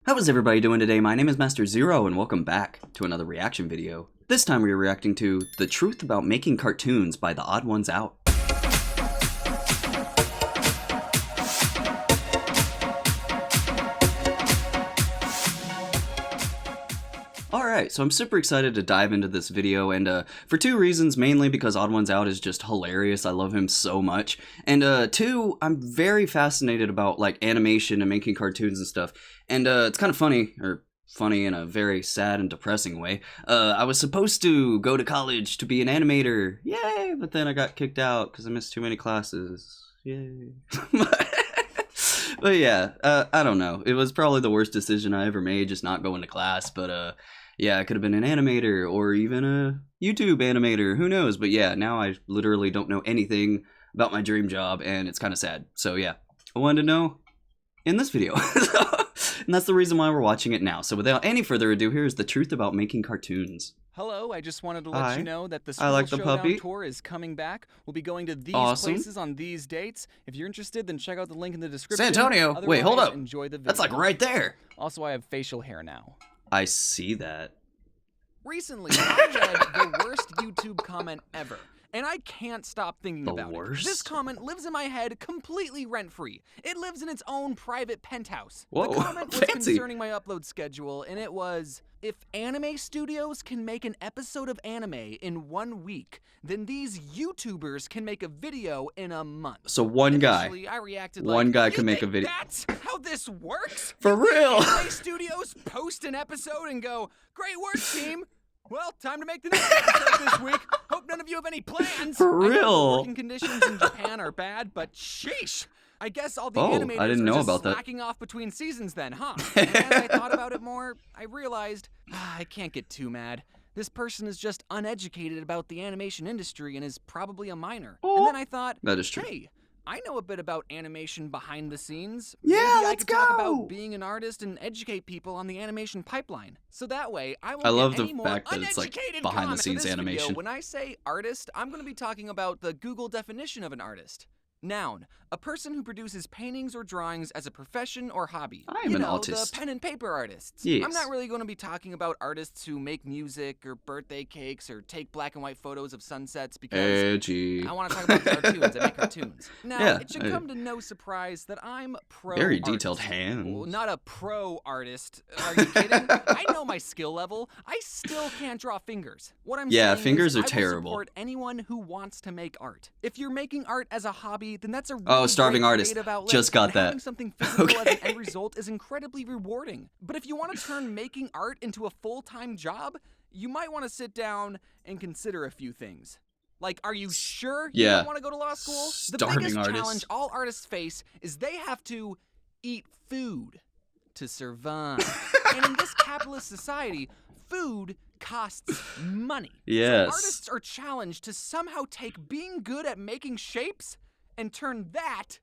How is everybody doing today? My name is Master Zero and welcome back to another reaction video. This time we are reacting to The Truth About Making Cartoons by TheOdd1sOut. Alright, so I'm super excited to dive into this video, and for two reasons, mainly because Odd1sOut is just hilarious, I love him so much, and two, I'm very fascinated about like animation and making cartoons and stuff, and it's kind of funny, or funny in a very sad and depressing way. I was supposed to go to college to be an animator, yay, but then I got kicked out because I missed too many classes, yay. But yeah, I don't know, it was probably the worst decision I ever made, just not going to class, but yeah, I could have been an animator, or even a YouTube animator, who knows, but yeah, now I literally don't know anything about my dream job, and it's kind of sad, so yeah, I wanted to know in this video, and that's the reason why we're watching it now. So without any further ado, here's The Truth About Making Cartoons. Hello, I just wanted to let you know that the School like the Showdown puppy. Tour is coming back. We'll be going to these Awesome. places on these dates. If you're interested, then check out the link in the description. San Antonio? Wait, hold Otherwise, up. Enjoy the video. That's like right there. Also, I have facial hair now. I see that. Recently, I read the worst YouTube comment ever, and I can't stop thinking The about worst? it. This comment lives in my head completely rent-free. It lives in its own private penthouse. Whoa, the comment was fancy. concerning my upload schedule, and it was, if anime studios can make an episode of anime in 1 week, then these YouTubers can make a video in a month. So one guy. Initially, I reacted One like, guy "You can make a think video." That's how this works? For You think real? Anime studios post an episode and go, "Great work, team. Well, time to make the next episode this week. Hope none of you have any plans." For I know the real? working conditions in Japan are bad, but sheesh. I guess all the Oh, I animators didn't are know just about that. slacking off between seasons then, huh? And as I thought about it more, I realized, I can't get too mad. This person is just uneducated about the animation industry and is probably a minor. Oh, and then I thought, that is true. hey, I know a bit about animation behind the scenes. Yeah, Maybe I let's could talk go. about being an artist and educate people on the animation pipeline. So that way, I won't I love get the any more fact that it's, like, uneducated behind the comment for scenes this video. animation. When I say artist, I'm going to be talking about the Google definition of an artist. Noun, a person who produces paintings or drawings as a profession or hobby. I'm you an know, artist. the pen and paper artists. Yes. I'm not really going to be talking about artists who make music or birthday cakes or take black and white photos of sunsets because Edgy. I want to talk about cartoons. I make cartoons. Now, Yeah, it should come to no surprise that I'm pro Very artist. detailed hands. Well, not a pro artist. Are you kidding? I know my skill level. I still can't draw fingers. What I'm Yeah, saying fingers is are I will terrible. support anyone who wants to make art. If you're making art as a hobby, then that's a really Oh, starving great artist. creative outlet, Just got and that. having something physical as an Okay. end result is incredibly rewarding. But if you want to turn making art into a full-time job, you might want to sit down and consider a few things. Like, are you sure you Yeah. don't want to go to law school? The Starving biggest artists. challenge all artists face is they have to eat food to survive. And in this capitalist society, food costs money. Yes. So artists are challenged to somehow take being good at making shapes and turn that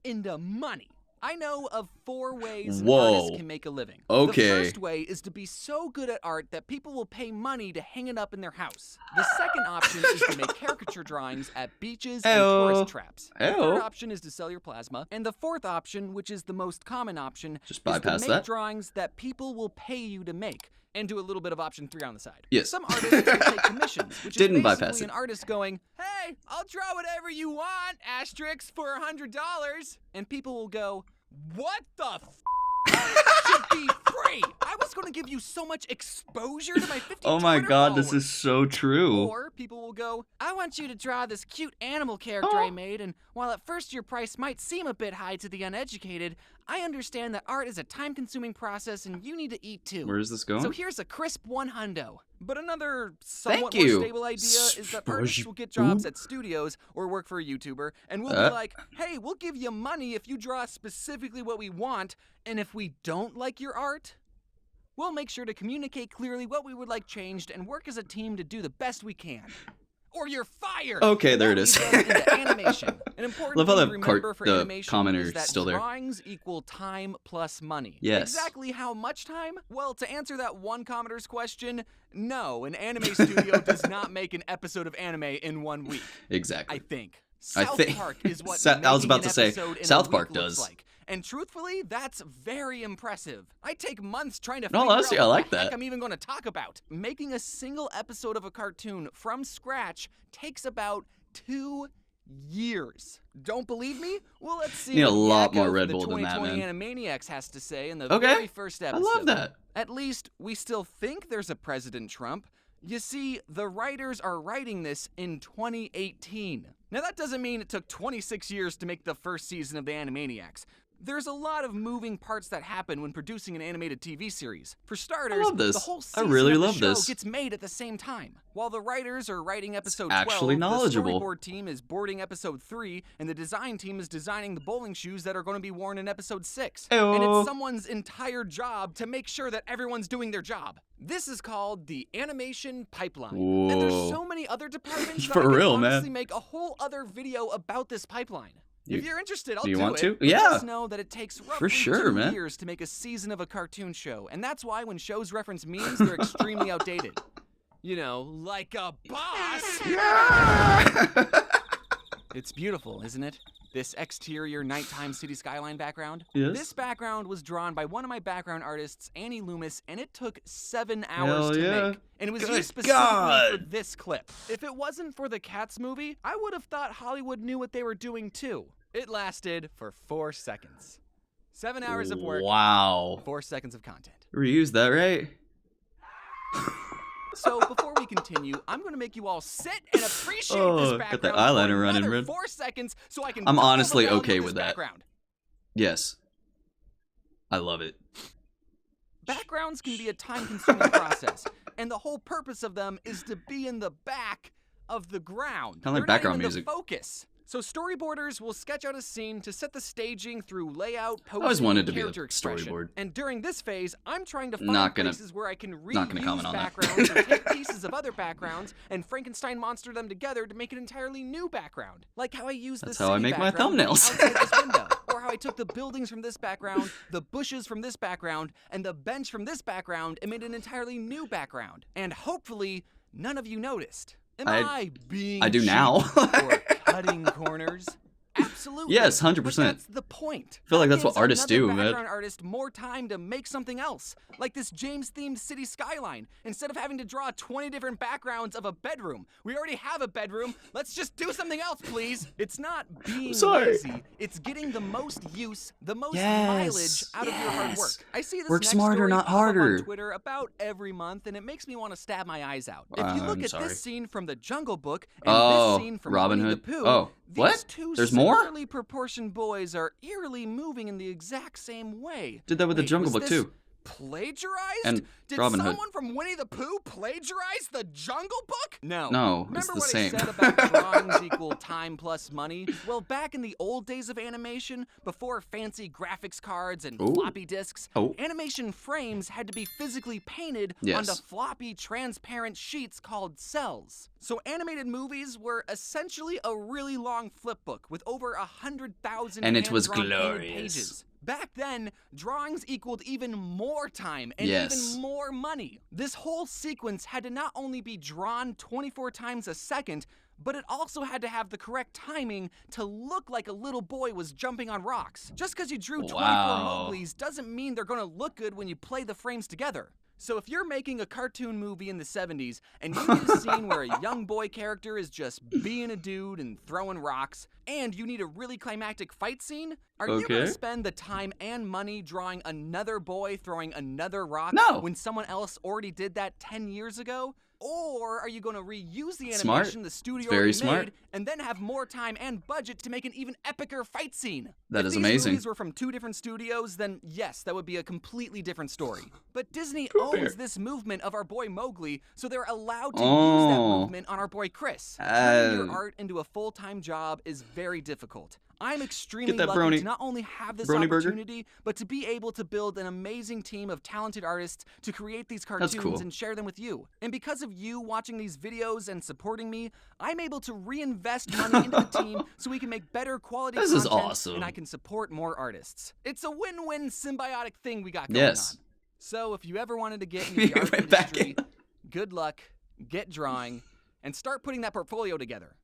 into money. I know of 4 ways an Whoa. artist can make a living. Okay. The first way is to be so good at art that people will pay money to hang it up in their house. The second option is to make caricature drawings at beaches and Ayo. tourist traps. The Ayo. third option is to sell your plasma. And the fourth option, which is the most common option, Just is to bypass make that. drawings that people will pay you to make. And do a little bit of option 3 on the side. Yes. Some artists will take commissions, which Didn't is bypass basically it. an artist going, "Hey, I'll draw whatever you want, asterisk, for $100." And people will go, "What the f***? It should be free. I was going to give you so much exposure to my 50 Oh my Twitter god, this followers." is so true. Or people will go, "I want you to draw this cute animal character I made, and while at first your price might seem a bit high to the uneducated, I understand that art is a time-consuming process and you need to eat too. Where is this going? So here's a crisp $100." But another somewhat Thank you. more stable idea is that artists will get jobs at studios or work for a YouTuber, and we'll be like, "Hey, we'll give you money if you draw specifically what we want, and if we don't like your art, we'll make sure to communicate clearly what we would like changed and work as a team to do the best we can. Or you're fired." Okay, there That it is. leads us into animation. An important Love how thing the to remember for the animation commenter is that still there. drawings equal time plus money. Yes. Exactly how much time? Well, to answer that one commenter's question, no, an anime studio does not make an episode of anime in 1 week. Exactly. I think. I South think- Park is what I was making about an to say, episode in a South week Park looks does. like. And truthfully, that's very impressive. I take months trying to No, figure honestly, out I what like the heck that. I'm even going to talk about. Making a single episode of a cartoon from scratch takes about 2 years. Don't believe me? Well, let's see Need a what lot Yakko more from Red the Bull than that, 2020 man. Animaniacs has to say in the Okay. very first I episode. love that. At least, we still think there's a President Trump. You see, the writers are writing this in 2018. Now, that doesn't mean it took 26 years to make the first season of the Animaniacs. There's a lot of moving parts that happen when producing an animated TV series. For starters, love this. the whole I season really of the love show this. gets made at the same time. While the writers are writing episode actually 12, knowledgeable. the storyboard team is boarding episode 3, and the design team is designing the bowling shoes that are going to be worn in episode 6. Ayo. And it's someone's entire job to make sure that everyone's doing their job. This is called the animation pipeline. Whoa. And there's so many other departments that For I could real, honestly man. make a whole other video about this pipeline. If you're interested, I'll do you do want it. to? But Yeah. Just know that it takes roughly sure, 2 man. years to make a season of a cartoon show, and that's why when shows reference memes, they're extremely outdated. You know, like a boss. Yeah! It's beautiful, isn't it? This exterior nighttime city skyline background? Yes. This background was drawn by one of my background artists, Annie Loomis, and it took 7 Hell hours to yeah. make. And it was Good used specifically for God. this clip. If it wasn't for the Cats movie, I would have thought Hollywood knew what they were doing too. It lasted for 4 seconds. 7 hours of work, Wow. 4 seconds of content. Reuse that, right? So before we continue, I'm going to make you all sit and appreciate this Oh, background got that for eyeliner running, another man. 4 seconds so I can I'm double honestly down okay this with that. background. Yes. I love it. Backgrounds can be a time-consuming process, and the whole purpose of them is to be in the back of the ground. Kinda like They're background not even music. the focus. So storyboarders will sketch out a scene to set the staging through layout, I always posing, wanted and to be a character expression. storyboard. And during this phase, I'm trying to find Not gonna- places where I can not gonna reuse comment on that. backgrounds and take pieces of other backgrounds and Frankenstein monster them together to make an entirely new background. Like how I used That's the how I city make my background thumbnails. outside this window. Or how I took the buildings from this background, the bushes from this background, and the bench from this background and made an entirely new background. And hopefully, none of you noticed. Am I being I do cheap now. or cutting corners? Absolutely. Yes, But 100%. that's the point. I feel like That that's what gives artists another do, man. background artist more time to make something else, like this James-themed city skyline. Instead of having to draw 20 different backgrounds of a bedroom, we already have a bedroom. Let's just do something else, please. It's not being lazy. It's getting the most use, the most mileage out of your hard work. I see this Work next smarter, story not pop up harder. on Twitter about every month, and it makes me want to stab my eyes out. If you look I'm at sorry. this scene from The Jungle Book and Oh, this scene from Robin Winnie Hood. the Pooh, Oh, these what? two There's more? similarly proportioned boys are eerily moving in the exact same way. Did that with the Wait, Jungle was Book this too. Plagiarized? And Did Robin Hood. someone from Winnie the Pooh plagiarize the Jungle Book? No. No, Remember it's the what same. I said about drawings equal time plus money? Well, back in the old days of animation, before fancy graphics cards and Ooh. floppy disks, Oh. animation frames had to be physically painted Yes. onto floppy, transparent sheets called cells. So animated movies were essentially a really long flip book with over 100,000 And it was hand-drawn painted glorious. pages. Back then, drawings equaled even more time and Yes. even more money. This whole sequence had to not only be drawn 24 times a second, but it also had to have the correct timing to look like a little boy was jumping on rocks. Just because you drew 24 Wow. Mowglis doesn't mean they're going to look good when you play the frames together. So if you're making a cartoon movie in the 70s and you need a scene where a young boy character is just being a dude and throwing rocks, and you need a really climactic fight scene, are you going Okay. to spend the time and money drawing another boy throwing another rock No. when someone else already did that 10 years ago? Or are you going to reuse the animation Smart. the studio It's very already smart. made and then have more time and budget to make an even epicer fight scene? That If is these amazing. movies were from 2 different studios, then yes, that would be a completely different story. But Disney Pooh Bear. owns this movement of our boy Mowgli, so they're allowed to use that Oh. movement on our boy Chris. Turning your Uh. art into a full-time job is very difficult. I'm extremely that lucky brony- to not only have this brony burger. opportunity, but to be able to build an amazing team of talented artists to create these cartoons cool. and share them with you. And because of you watching these videos and supporting me, I'm able to reinvest money into the team so we can make better quality This is content awesome. and I can support more artists. It's a win-win symbiotic thing we got going Yes. on. So if you ever wanted to get into the art Right back industry, in. good luck, get drawing, and start putting that portfolio together.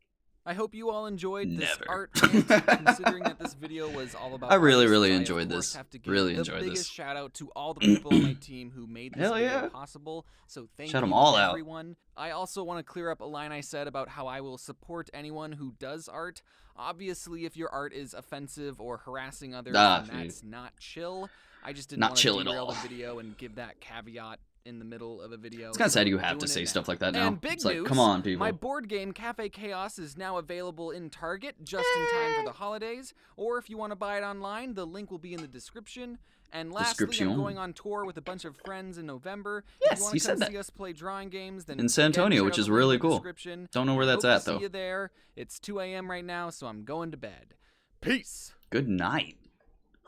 I hope you all enjoyed this Never. art rant, considering that this video was all about I really, artists. really I, of enjoyed course, this. have to give Really the enjoyed biggest this. shout out to all the people on my team who made this Hell video yeah. possible. So thank Shout 'em you, all out. everyone. I also want to clear up a line I said about how I will support anyone who does art. Obviously, if your art is offensive or harassing others, then that's not chill. I just didn't want to derail the video and give that caveat in the middle of a video. It's kind of sad you have to say stuff like that now. And big it's like, news, come on, people. my board game Cafe Chaos is now available in Target just in time for the holidays. Or if you want to buy it online, the link will be in the description. And lastly, I'm going on tour with a bunch of friends in November. Yes, if you want you to said come that. see us play drawing games, then In San Antonio, which is really cool. Don't know where that's at, though. See you there. It's 2 a.m. right now, so I'm going to bed. Peace. Good night.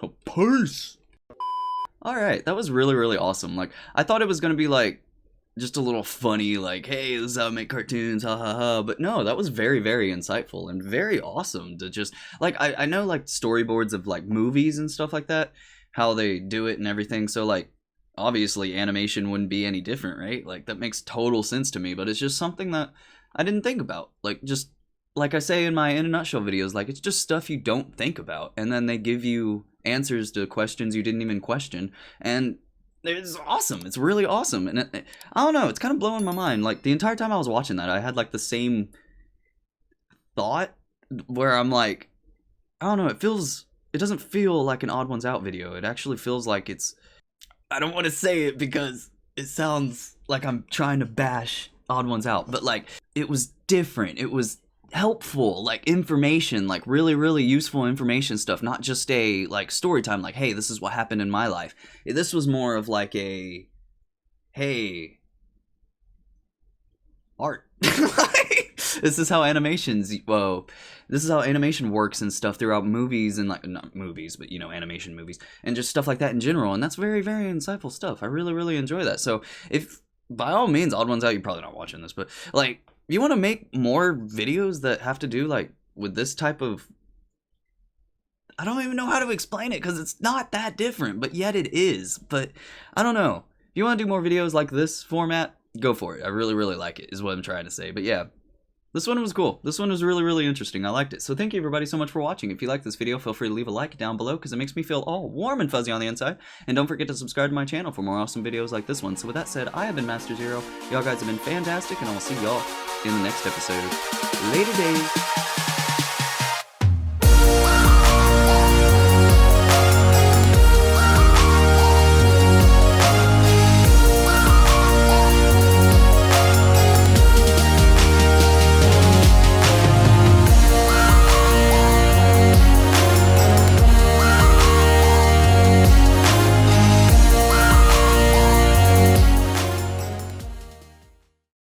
Oh, peace. All right, that was really, really awesome. Like, I thought it was gonna be like just a little funny, like, hey, this is how I make cartoons, ha ha ha. But no, that was very, very insightful and very awesome to just, like, I know, like, storyboards of, like, movies and stuff like that, how they do it and everything. So, like, obviously animation wouldn't be any different, right? Like, that makes total sense to me, but it's just something that I didn't think about. Like, just, like I say in my In a Nutshell videos, like, it's just stuff you don't think about. And then they give you answers to questions you didn't even question. And it's awesome. It's really awesome. And I don't know, it's kind of blowing my mind. Like, the entire time I was watching that, I had, like, the same thought where I'm like, I don't know, it doesn't feel like an Odd Ones Out video. It actually feels like it's, I don't want to say it because it sounds like I'm trying to bash Odd Ones Out, but, like, it was different. It was helpful, like, information, like, really, really useful information stuff, not just a, like, story time, like, hey, this is what happened in my life. This was more of like a, hey, art. This is how animations, this is how animation works and stuff throughout movies and, like, not movies, but, you know, animation movies and just stuff like that in general. And that's very, very insightful stuff. I really, really enjoy that. So if, by all means, Odd Ones Out, you're probably not watching this, but, like, you want to make more videos that have to do, like, with this type of, I don't even know how to explain it because it's not that different, but yet it is. But I don't know. If you want to do more videos like this format, go for it. I really, really like it, is what I'm trying to say. But yeah, this one was cool. This one was really, really interesting. I liked it. So thank you everybody so much for watching. If you like this video, feel free to leave a like down below because it makes me feel all warm and fuzzy on the inside. And don't forget to subscribe to my channel for more awesome videos like this one. So with that said, I have been Master Zero. Y'all guys have been fantastic, and I will see y'all in the next episode. Later days.